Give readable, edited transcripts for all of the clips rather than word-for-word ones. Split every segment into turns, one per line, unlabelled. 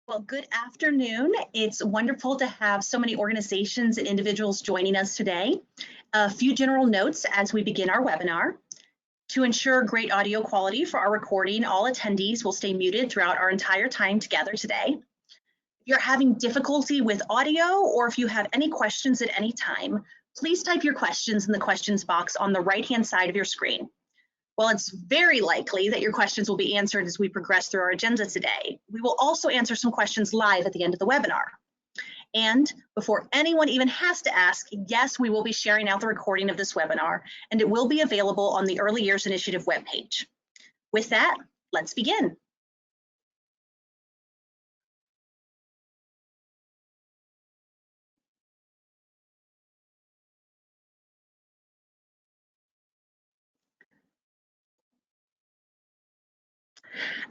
Well, good afternoon. It's wonderful to have so many organizations and individuals joining us today. A few general notes as we begin our webinar. To ensure great audio quality for our recording, all attendees will stay muted throughout our entire time together today. If you're having difficulty with audio or if you have any questions at any time, please type your questions in the questions box on the right-hand side of your screen. While it's very likely that your questions will be answered as we progress through our agenda today, we will also answer some questions live at the end of the webinar. And before anyone even has to ask, yes, we will be sharing out the recording of this webinar, and it will be available on the Early Years Initiative webpage. With that, let's begin.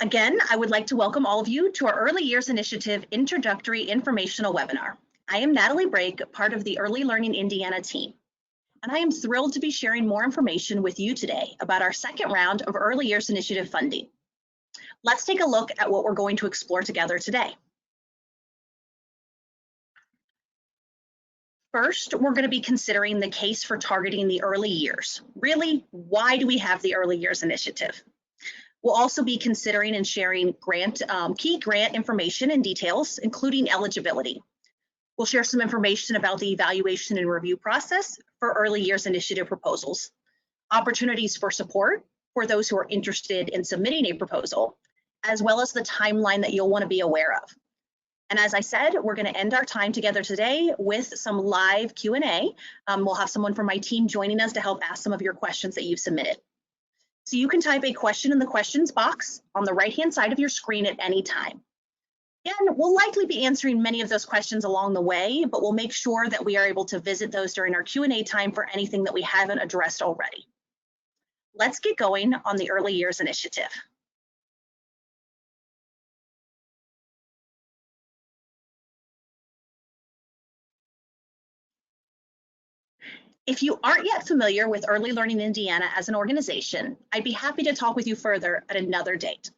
Again, I would like to welcome all of you to our Early Years Initiative Introductory Informational webinar. I am Natalie Brake, part of the Early Learning Indiana team, and I am thrilled to be sharing more information with you today about our second round of Early Years Initiative funding. Let's take a look at what we're going to explore together today. First, we're going to be considering the case for targeting the early years. Really, why do we have the Early Years Initiative? We'll also be considering and sharing key grant information and details, including eligibility. We'll share some information about the evaluation and review process for Early Years Initiative proposals, opportunities for support for those who are interested in submitting a proposal, as well as the timeline that you'll want to be aware of. And as I said, we're going to end our time together today with some live Q&A. We'll have someone from my team joining us to help ask some of your questions that you've submitted. So you can type a question in the questions box on the right-hand side of your screen at any time. And we'll likely be answering many of those questions along the way, but we'll make sure that we are able to visit those during our Q&A time for anything that we haven't addressed already. Let's get going on the Early Years Initiative. If you aren't yet familiar with Early Learning Indiana as an organization, I'd be happy to talk with you further at another date.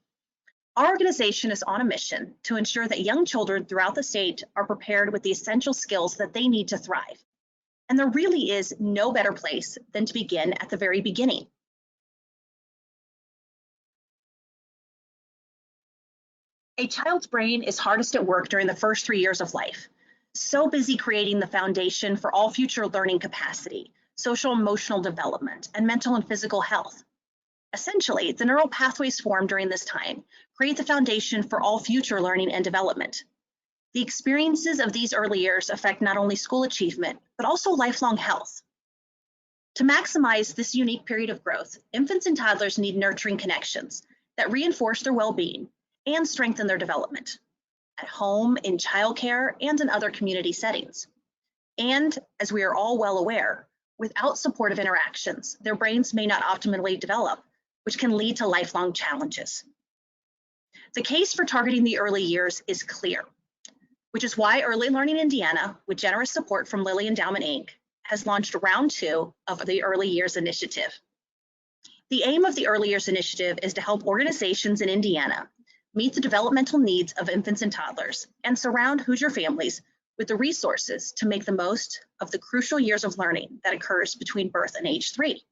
Our organization is on a mission to ensure that young children throughout the state are prepared with the essential skills that they need to thrive. And there really is no better place than to begin at the very beginning. A child's brain is hardest at work during the first 3 years of life. So busy creating the foundation for all future learning capacity, social emotional development, and mental and physical health. Essentially, the neural pathways formed during this time create the foundation for all future learning and development. The experiences of these early years affect not only school achievement, but also lifelong health. To maximize this unique period of growth, infants and toddlers need nurturing connections that reinforce their well-being and strengthen their development, at home, in childcare, and in other community settings. And as we are all well aware, without supportive interactions, their brains may not optimally develop, which can lead to lifelong challenges. The case for targeting the early years is clear, which is why Early Learning Indiana, with generous support from Lilly Endowment Inc., has launched round 2 of the Early Years Initiative. The aim of the Early Years Initiative is to help organizations in Indiana meet the developmental needs of infants and toddlers, and surround Hoosier families with the resources to make the most of the crucial years of learning that occurs between birth and age 3.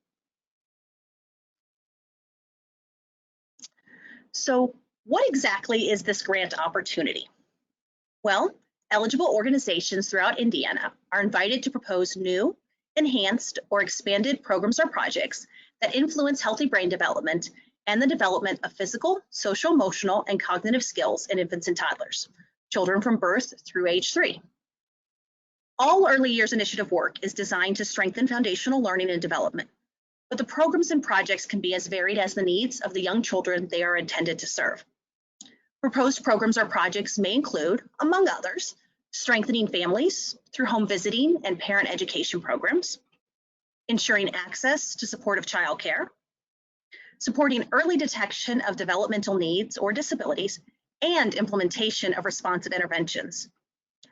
So what exactly is this grant opportunity? Well, eligible organizations throughout Indiana are invited to propose new, enhanced, or expanded programs or projects that influence healthy brain development and the development of physical, social, emotional, and cognitive skills in infants and toddlers, children from birth through age 3. All Early Years Initiative work is designed to strengthen foundational learning and development, but the programs and projects can be as varied as the needs of the young children they are intended to serve. Proposed programs or projects may include, among others, strengthening families through home visiting and parent education programs, ensuring access to supportive childcare, supporting early detection of developmental needs or disabilities, and implementation of responsive interventions,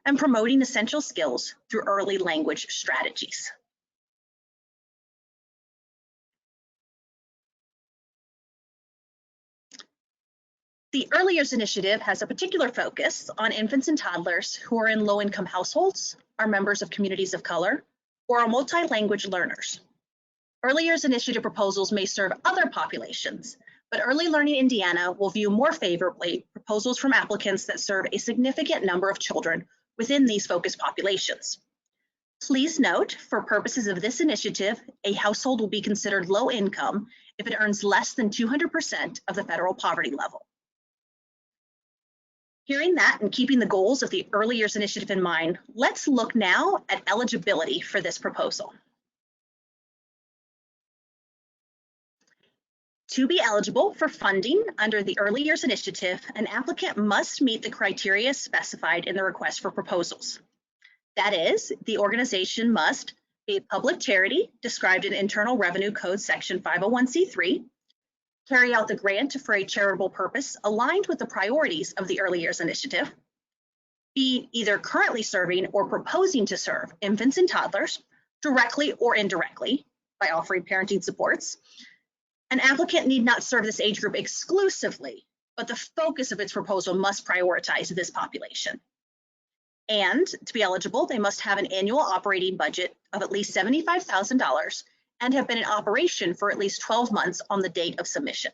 and promoting essential skills through early language strategies. The Early Years Initiative has a particular focus on infants and toddlers who are in low-income households, are members of communities of color, or are multi-language learners. Early Years Initiative proposals may serve other populations, but Early Learning Indiana will view more favorably proposals from applicants that serve a significant number of children within these focus populations. Please note, for purposes of this initiative, a household will be considered low income if it earns less than 200% of the federal poverty level. Hearing that and keeping the goals of the Early Years Initiative in mind, let's look now at eligibility for this proposal. To be eligible for funding under the Early Years Initiative, an applicant must meet the criteria specified in the request for proposals. That is, the organization must be a public charity described in Internal Revenue Code Section 501c3, carry out the grant for a charitable purpose aligned with the priorities of the Early Years Initiative, be either currently serving or proposing to serve infants and toddlers directly or indirectly by offering parenting supports. An applicant need not serve this age group exclusively, but the focus of its proposal must prioritize this population. And to be eligible, they must have an annual operating budget of at least $75,000 and have been in operation for at least 12 months on the date of submission.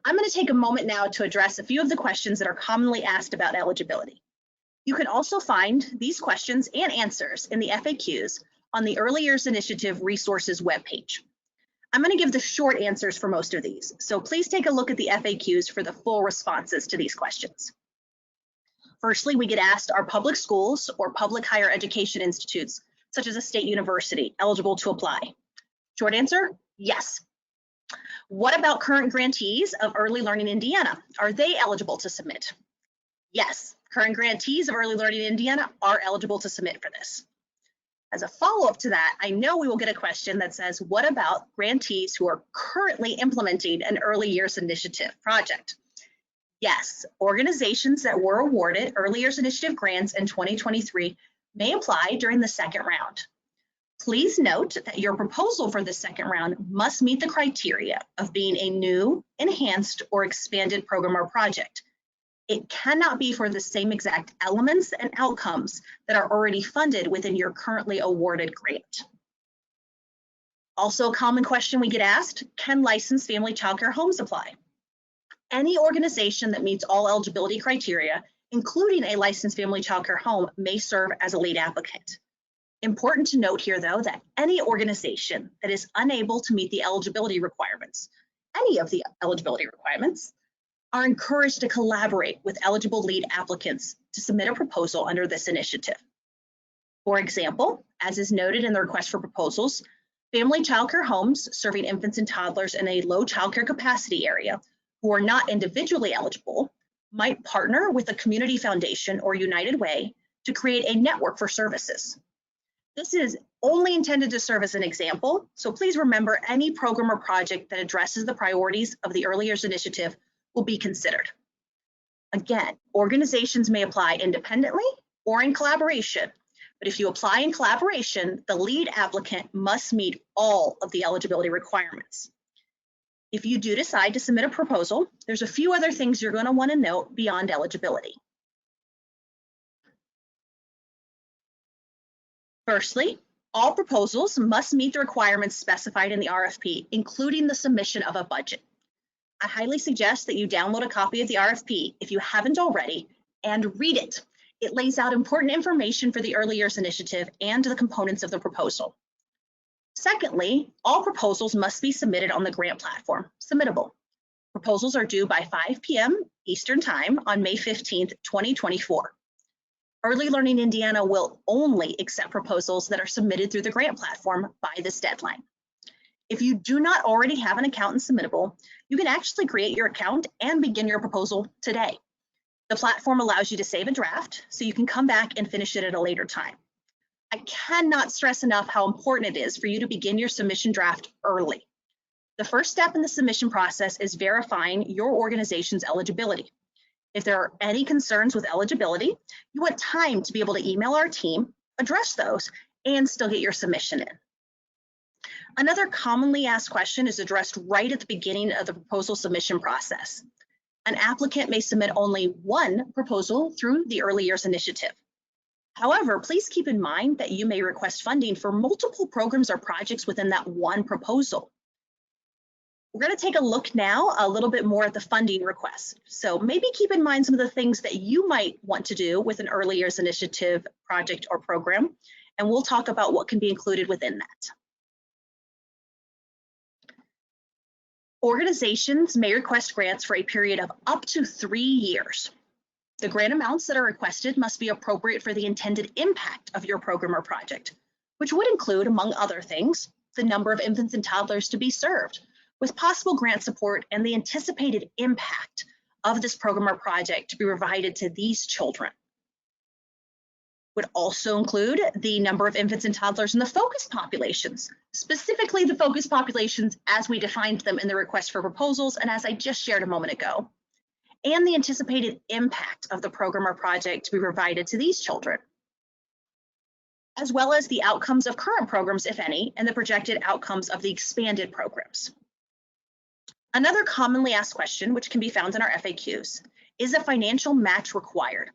I'm going to take a moment now to address a few of the questions that are commonly asked about eligibility. You can also find these questions and answers in the FAQs on the Early Years Initiative Resources webpage. I'm going to give the short answers for most of these, so please take a look at the FAQs for the full responses to these questions. Firstly, we get asked, are public schools or public higher education institutes, such as a state university, eligible to apply? Short answer, yes. What about current grantees of Early Learning Indiana? Are they eligible to submit? Yes, current grantees of Early Learning Indiana are eligible to submit for this. As a follow-up to that, I know we will get a question that says, what about grantees who are currently implementing an Early Years Initiative project? Yes, organizations that were awarded Early Years Initiative grants in 2023 may apply during the second round. Please note that your proposal for the second round must meet the criteria of being a new, enhanced, or expanded program or project. It cannot be for the same exact elements and outcomes that are already funded within your currently awarded grant. Also, a common question we get asked, can licensed family childcare homes apply? Any organization that meets all eligibility criteria, including a licensed family childcare home, may serve as a lead applicant. Important to note here, though, that any organization that is unable to meet the eligibility requirements, any of the eligibility requirements, are encouraged to collaborate with eligible lead applicants to submit a proposal under this initiative. For example, as is noted in the request for proposals, family childcare homes serving infants and toddlers in a low childcare capacity area who are not individually eligible might partner with a community foundation or United Way to create a network for services. This is only intended to serve as an example, so please remember any program or project that addresses the priorities of the Early Years Initiative will be considered. Again, organizations may apply independently or in collaboration, but if you apply in collaboration, the lead applicant must meet all of the eligibility requirements. If you do decide to submit a proposal, there's a few other things you're going to want to note beyond eligibility. Firstly, all proposals must meet the requirements specified in the RFP, including the submission of a budget. I highly suggest that you download a copy of the RFP if you haven't already and read it. It lays out important information for the Early Years Initiative and the components of the proposal. Secondly, all proposals must be submitted on the grant platform, Submittable. Proposals are due by 5 p.m. Eastern Time on May 15th, 2024. Early Learning Indiana will only accept proposals that are submitted through the grant platform by this deadline. If you do not already have an account in Submittable, you can actually create your account and begin your proposal today. The platform allows you to save a draft so you can come back and finish it at a later time. I cannot stress enough how important it is for you to begin your submission draft early. The first step in the submission process is verifying your organization's eligibility. If there are any concerns with eligibility, you want time to be able to email our team, address those, and still get your submission in. Another commonly asked question is addressed right at the beginning of the proposal submission process. An applicant may submit only one proposal through the Early Years Initiative. However, please keep in mind that you may request funding for multiple programs or projects within that one proposal. We're going to take a look now a little bit more at the funding request. So maybe keep in mind some of the things that you might want to do with an Early Years Initiative project or program, and we'll talk about what can be included within that. Organizations may request grants for a period of up to 3 years. The grant amounts that are requested must be appropriate for the intended impact of your program or project, which would include, among other things, the number of infants and toddlers to be served, with possible grant support and the anticipated impact of this program or project to be provided to these children. Would also include the number of infants and toddlers in the focus populations, specifically the focus populations as we defined them in the request for proposals and as I just shared a moment ago, and the anticipated impact of the program or project to be provided to these children, as well as the outcomes of current programs, if any, and the projected outcomes of the expanded programs. Another commonly asked question, which can be found in our FAQs, is a financial match required?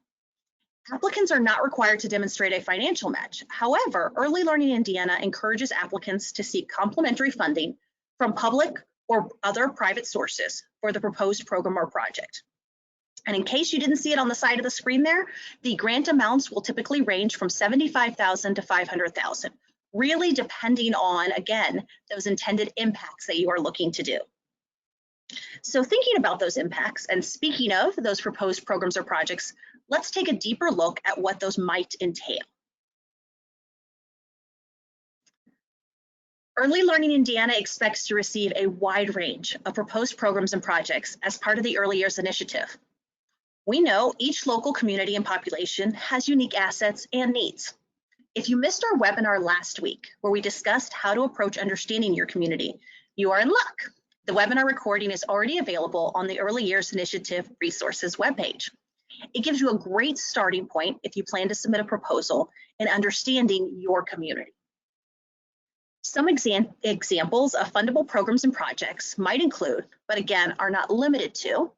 Applicants are not required to demonstrate a financial match. However, Early Learning Indiana encourages applicants to seek complementary funding from public or other private sources for the proposed program or project. And in case you didn't see it on the side of the screen there, the grant amounts will typically range from $75,000 to $500,000, really depending on, again, those intended impacts that you are looking to do. So thinking about those impacts and speaking of those proposed programs or projects, let's take a deeper look at what those might entail. Early Learning Indiana expects to receive a wide range of proposed programs and projects as part of the Early Years Initiative. We know each local community and population has unique assets and needs. If you missed our webinar last week, where we discussed how to approach understanding your community, you are in luck. The webinar recording is already available on the Early Years Initiative Resources webpage. It gives you a great starting point if you plan to submit a proposal in understanding your community. Some examples of fundable programs and projects might include, but again, are not limited to,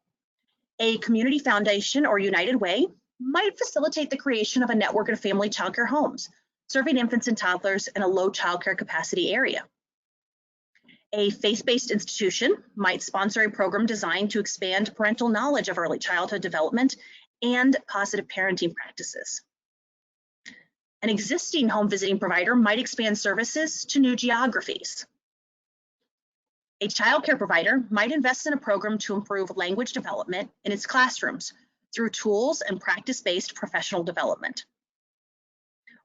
a community foundation or United Way might facilitate the creation of a network of family childcare homes, serving infants and toddlers in a low childcare capacity area. A faith-based institution might sponsor a program designed to expand parental knowledge of early childhood development and positive parenting practices. An existing home visiting provider might expand services to new geographies. A childcare provider might invest in a program to improve language development in its classrooms through tools and practice-based professional development.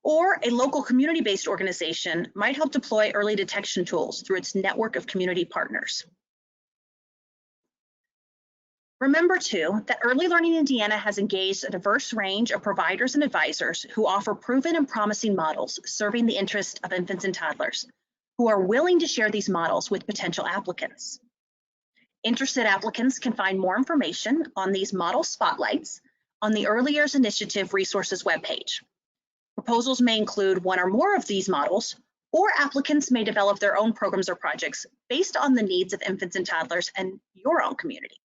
Or a local community-based organization might help deploy early detection tools through its network of community partners. Remember too, that Early Learning Indiana has engaged a diverse range of providers and advisors who offer proven and promising models serving the interest of infants and toddlers, who are willing to share these models with potential applicants. Interested applicants can find more information on these model spotlights on the Early Years Initiative Resources webpage. Proposals may include one or more of these models, or applicants may develop their own programs or projects based on the needs of infants and toddlers and your own community.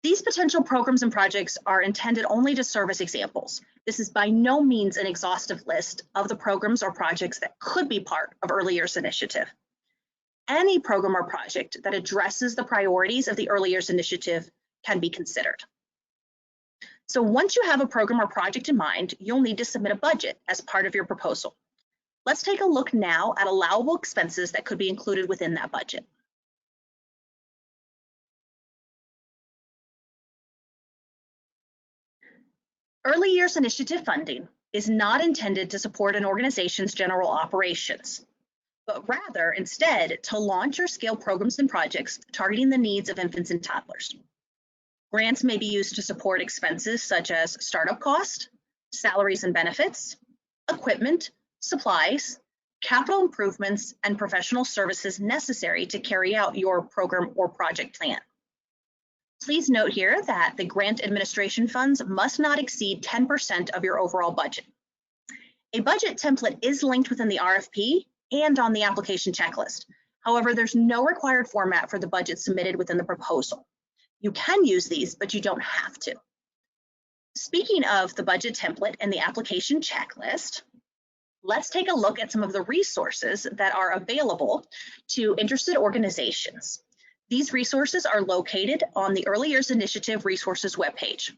These potential programs and projects are intended only to serve as examples. This is by no means an exhaustive list of the programs or projects that could be part of Early Years Initiative. Any program or project that addresses the priorities of the Early Years Initiative can be considered. So once you have a program or project in mind, you'll need to submit a budget as part of your proposal. Let's take a look now at allowable expenses that could be included within that budget. Early Years Initiative funding is not intended to support an organization's general operations, but rather instead to launch or scale programs and projects targeting the needs of infants and toddlers. Grants may be used to support expenses such as startup cost, salaries and benefits, equipment, supplies, capital improvements, and professional services necessary to carry out your program or project plan. Please note here that the grant administration funds must not exceed 10% of your overall budget. A budget template is linked within the RFP and on the application checklist. However, there's no required format for the budget submitted within the proposal. You can use these, but you don't have to. Speaking of the budget template and the application checklist, let's take a look at some of the resources that are available to interested organizations. These resources are located on the Early Years Initiative resources webpage.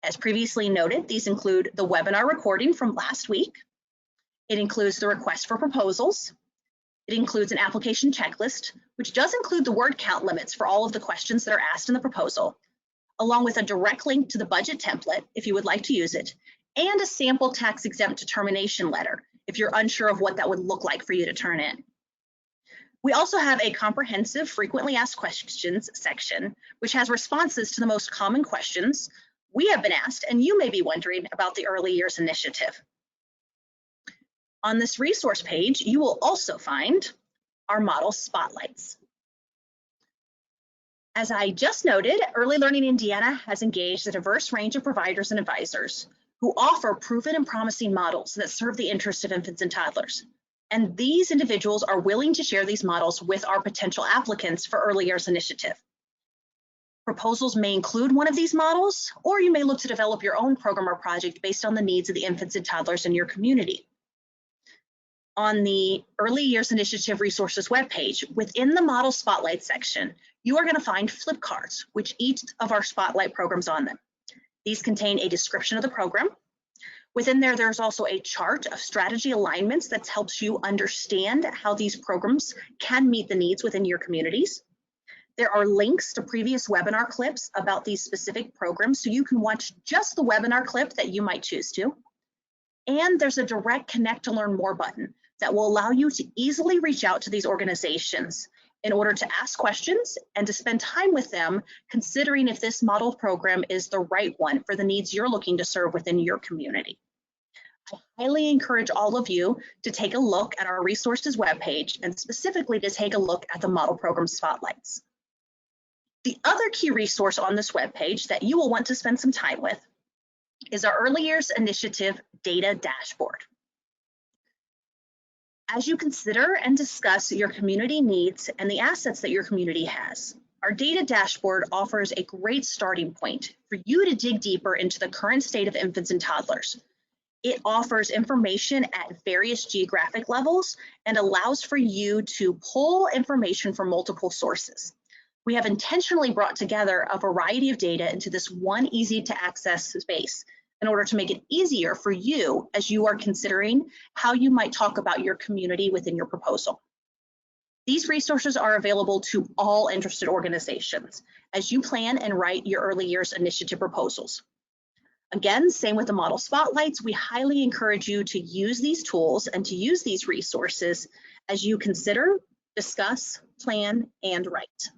As previously noted, these include the webinar recording from last week. It includes the request for proposals. It includes an application checklist, which does include the word count limits for all of the questions that are asked in the proposal, along with a direct link to the budget template if you would like to use it, and a sample tax exempt determination letter if you're unsure of what that would look like for you to turn in. We also have a comprehensive frequently asked questions section, which has responses to the most common questions we have been asked and you may be wondering about the Early Years Initiative. On this resource page, you will also find our model spotlights. As I just noted, Early Learning Indiana has engaged a diverse range of providers and advisors who offer proven and promising models that serve the interests of infants and toddlers. And these individuals are willing to share these models with our potential applicants for Early Years Initiative. Proposals may include one of these models, or you may look to develop your own program or project based on the needs of the infants and toddlers in your community. On the Early Years Initiative resources webpage, within the Model Spotlight section, you are going to find flip cards, which each of our Spotlight programs on them. These contain a description of the program. Within there, there's also a chart of strategy alignments that helps you understand how these programs can meet the needs within your communities. There are links to previous webinar clips about these specific programs, so you can watch just the webinar clip that you might choose to. And there's a direct Connect to Learn More button that will allow you to easily reach out to these organizations in order to ask questions and to spend time with them, considering if this model program is the right one for the needs you're looking to serve within your community. I highly encourage all of you to take a look at our resources webpage and specifically to take a look at the model program spotlights. The other key resource on this webpage that you will want to spend some time with is our Early Years Initiative Data Dashboard. As you consider and discuss your community needs and the assets that your community has, our data dashboard offers a great starting point for you to dig deeper into the current state of infants and toddlers. It offers information at various geographic levels and allows for you to pull information from multiple sources. We have intentionally brought together a variety of data into this one easy to access space in order to make it easier for you as you are considering how you might talk about your community within your proposal. These resources are available to all interested organizations as you plan and write your Early Years Initiative proposals. Again, same with the model spotlights, we highly encourage you to use these tools and to use these resources as you consider, discuss, plan, and write.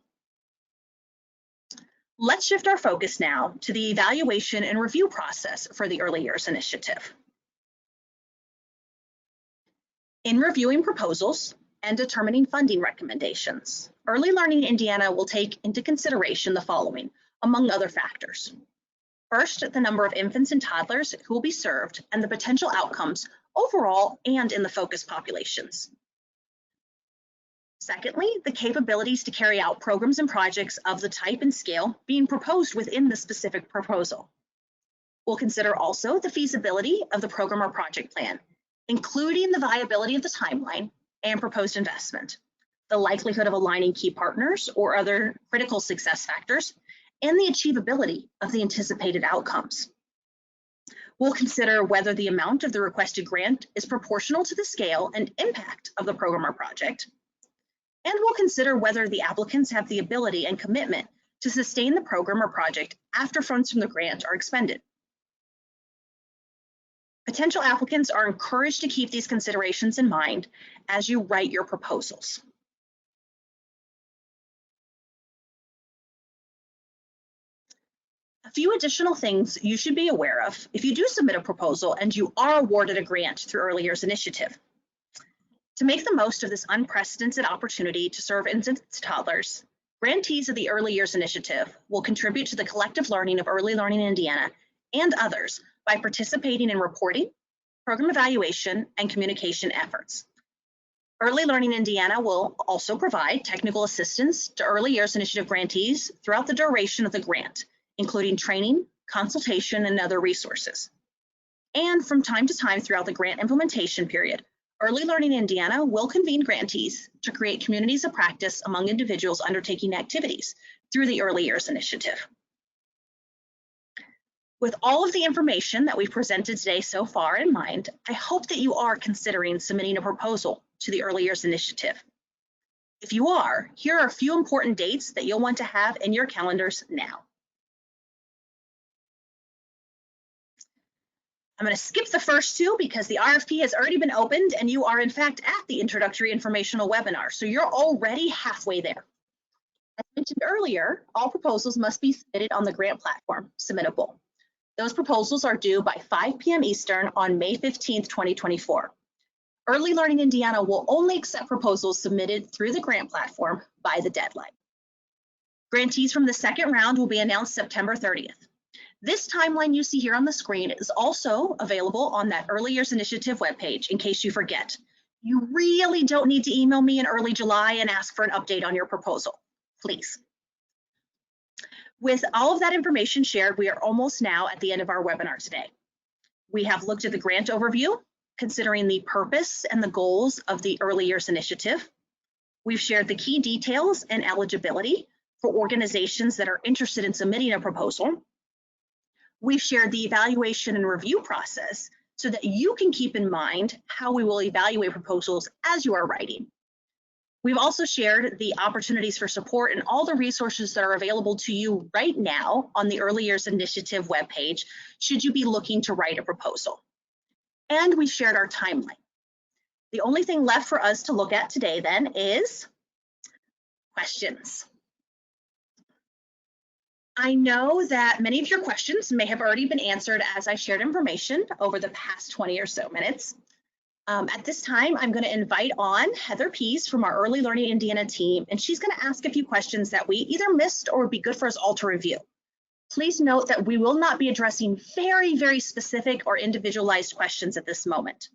Let's shift our focus now to the evaluation and review process for the Early Years Initiative. In reviewing proposals and determining funding recommendations, Early Learning Indiana will take into consideration the following, among other factors. First, the number of infants and toddlers who will be served and the potential outcomes overall and in the focus populations. Secondly, the capabilities to carry out programs and projects of the type and scale being proposed within the specific proposal. We'll consider also the feasibility of the program or project plan, including the viability of the timeline and proposed investment, the likelihood of aligning key partners or other critical success factors, and the achievability of the anticipated outcomes. We'll consider whether the amount of the requested grant is proportional to the scale and impact of the program or project. And we'll consider whether the applicants have the ability and commitment to sustain the program or project after funds from the grant are expended. Potential applicants are encouraged to keep these considerations in mind as you write your proposals. A few additional things you should be aware of if you do submit a proposal and you are awarded a grant through Early Years Initiative. To make the most of this unprecedented opportunity to serve infants and toddlers, grantees of the Early Years Initiative will contribute to the collective learning of Early Learning Indiana and others by participating in reporting, program evaluation, and communication efforts. Early Learning Indiana will also provide technical assistance to Early Years Initiative grantees throughout the duration of the grant, including training, consultation, and other resources. And from time to time throughout the grant implementation period, Early Learning Indiana will convene grantees to create communities of practice among individuals undertaking activities through the Early Years Initiative. With all of the information that we've presented today so far in mind, I hope that you are considering submitting a proposal to the Early Years Initiative. If you are, here are a few important dates that you'll want to have in your calendars now. I'm going to skip the first two because the RFP has already been opened and you are in fact at the Introductory Informational webinar, so you're already halfway there. As mentioned earlier, all proposals must be submitted on the grant platform, Submittable. Those proposals are due by 5 p.m. Eastern on May 15th, 2024. Early Learning Indiana will only accept proposals submitted through the grant platform by the deadline. Grantees from the second round will be announced September 30th. This timeline you see here on the screen is also available on that Early Years Initiative webpage in case you forget. You really don't need to email me in early July and ask for an update on your proposal, please. With all of that information shared, we are almost now at the end of our webinar today. We have looked at the grant overview, considering the purpose and the goals of the Early Years Initiative. We've shared the key details and eligibility for organizations that are interested in submitting a proposal. We've shared the evaluation and review process so that you can keep in mind how we will evaluate proposals as you are writing. We've also shared the opportunities for support and all the resources that are available to you right now on the Early Years Initiative webpage, should you be looking to write a proposal. And we've shared our timeline. The only thing left for us to look at today then is questions. I know that many of your questions may have already been answered as I shared information over the past 20 or so minutes. At this time, I'm going to invite on Heather Pease from our Early Learning Indiana team, and she's going to ask a few questions that we either missed or would be good for us all to review. Please note that we will not be addressing very, very specific or individualized questions at this moment.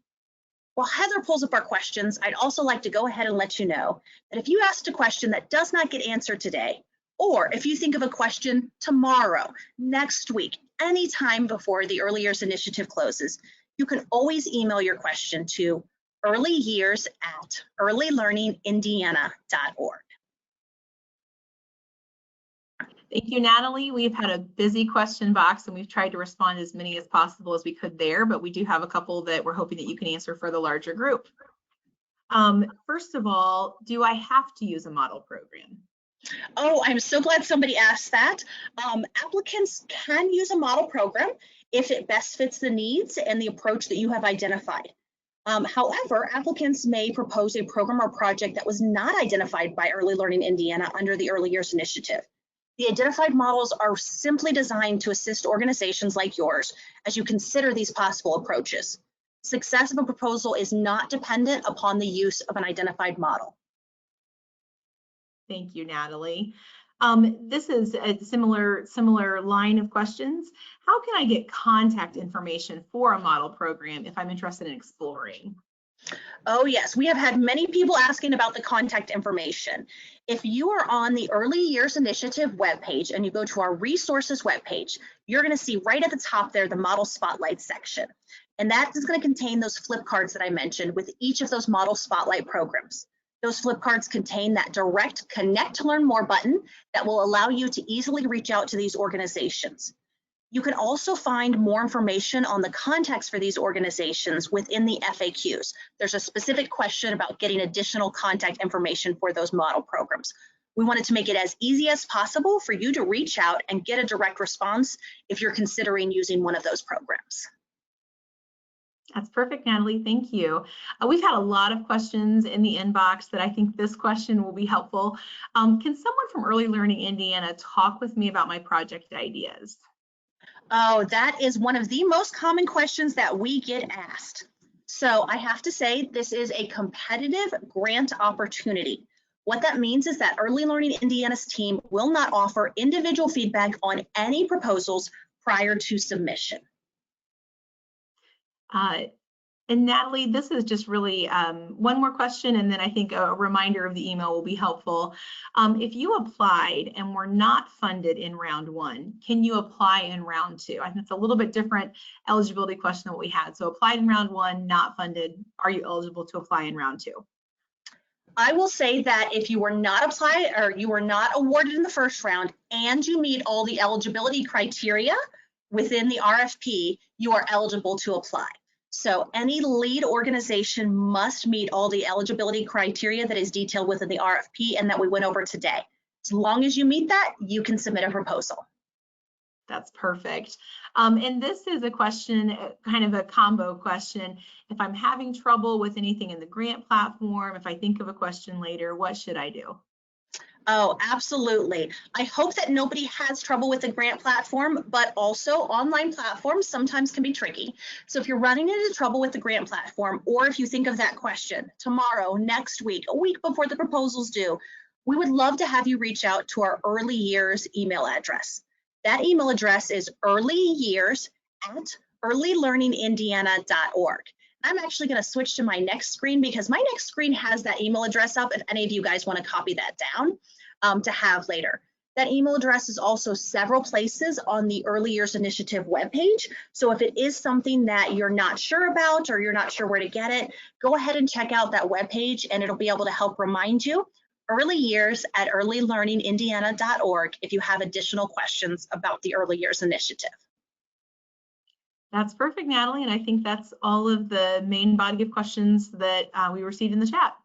While Heather pulls up our questions, I'd also like to go ahead and let you know that if you asked a question that does not get answered today, or if you think of a question tomorrow, next week, anytime before the Early Years Initiative closes, you can always email your question to earlyyears@earlylearningindiana.org.
Thank you, Natalie. We've had a busy question box and we've tried to respond as many as possible as we could there, but we do have a couple that we're hoping that you can answer for the larger group. First of all, do I have to use a model program?
Oh, I'm so glad somebody asked that. Applicants can use a model program if it best fits the needs and the approach that you have identified. However, applicants may propose a program or project that was not identified by Early Learning Indiana under the Early Years Initiative. The identified models are simply designed to assist organizations like yours as you consider these possible approaches. Success of a proposal is not dependent upon the use of an identified model.
Thank you, Natalie. This is a similar line of questions. How can I get contact information for a model program if I'm interested in exploring?
Oh yes, we have had many people asking about the contact information. If you are on the Early Years Initiative webpage and you go to our resources webpage, you're going to see right at the top there the model spotlight section. And that is going to contain those flip cards that I mentioned with each of those model spotlight programs. Those flip cards contain that direct Connect to Learn More button that will allow you to easily reach out to these organizations. You can also find more information on the contacts for these organizations within the FAQs. There's a specific question about getting additional contact information for those model programs. We wanted to make it as easy as possible for you to reach out and get a direct response if you're considering using one of those programs.
That's perfect, Natalie. Thank you. We've had a lot of questions in the inbox that I think this question will be helpful. Can someone from Early Learning Indiana talk with me about my project ideas?
Oh, that is one of the most common questions that we get asked. So I have to say, this is a competitive grant opportunity. What that means is that Early Learning Indiana's team will not offer individual feedback on any proposals prior to submission.
And Natalie, this is just really one more question, and then I think a reminder of the email will be helpful. If you applied and were not funded in round 1, can you apply in round 2? I think it's a little bit different eligibility question than what we had. So applied in round 1, not funded, are you eligible to apply in round 2?
I will say that if you were not applied or you were not awarded in the first round and you meet all the eligibility criteria within the RFP, you are eligible to apply. So any lead organization must meet all the eligibility criteria that is detailed within the RFP and that we went over today. As long as you meet that, you can submit a proposal.
That's perfect. And this is a question, kind of a combo question. If I'm having trouble with anything in the grant platform, if I think of a question later, what should I do?
Oh, absolutely. I hope that nobody has trouble with the grant platform, but also online platforms sometimes can be tricky. So if you're running into trouble with the grant platform, or if you think of that question tomorrow, next week, a week before the proposal's due, we would love to have you reach out to our early years email address. That email address is earlyyears@earlylearningindiana.org. I'm actually going to switch to my next screen because my next screen has that email address up if any of you guys want to copy that down to have later. That email address is also several places on the Early Years Initiative webpage. So if it is something that you're not sure about or you're not sure where to get it, go ahead and check out that webpage and it'll be able to help remind you. earlyyears@earlylearningindiana.org if you have additional questions about the Early Years Initiative.
That's perfect, Natalie. And I think that's all of the main body of questions that we received in the chat.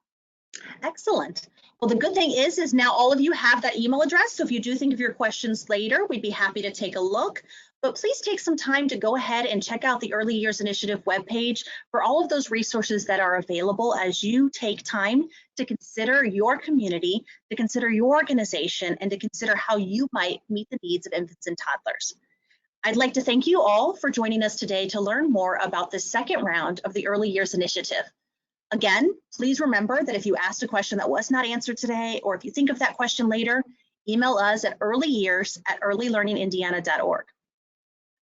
Excellent. Well, the good thing is now all of you have that email address. So if you do think of your questions later, we'd be happy to take a look. But please take some time to go ahead and check out the Early Years Initiative webpage for all of those resources that are available as you take time to consider your community, to consider your organization, and to consider how you might meet the needs of infants and toddlers. I'd like to thank you all for joining us today to learn more about the second round of the Early Years Initiative. Again, please remember that if you asked a question that was not answered today, or if you think of that question later, email us at earlyyears@earlylearningindiana.org.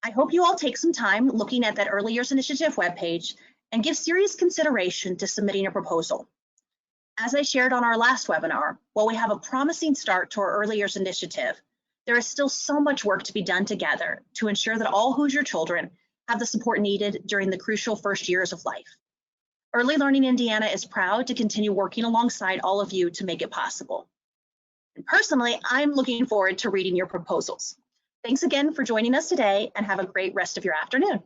I hope you all take some time looking at that Early Years Initiative webpage and give serious consideration to submitting a proposal. As I shared on our last webinar, while we have a promising start to our Early Years Initiative, there is still so much work to be done together to ensure that all Hoosier children have the support needed during the crucial first years of life. Early Learning Indiana is proud to continue working alongside all of you to make it possible. And personally, I'm looking forward to reading your proposals. Thanks again for joining us today and have a great rest of your afternoon.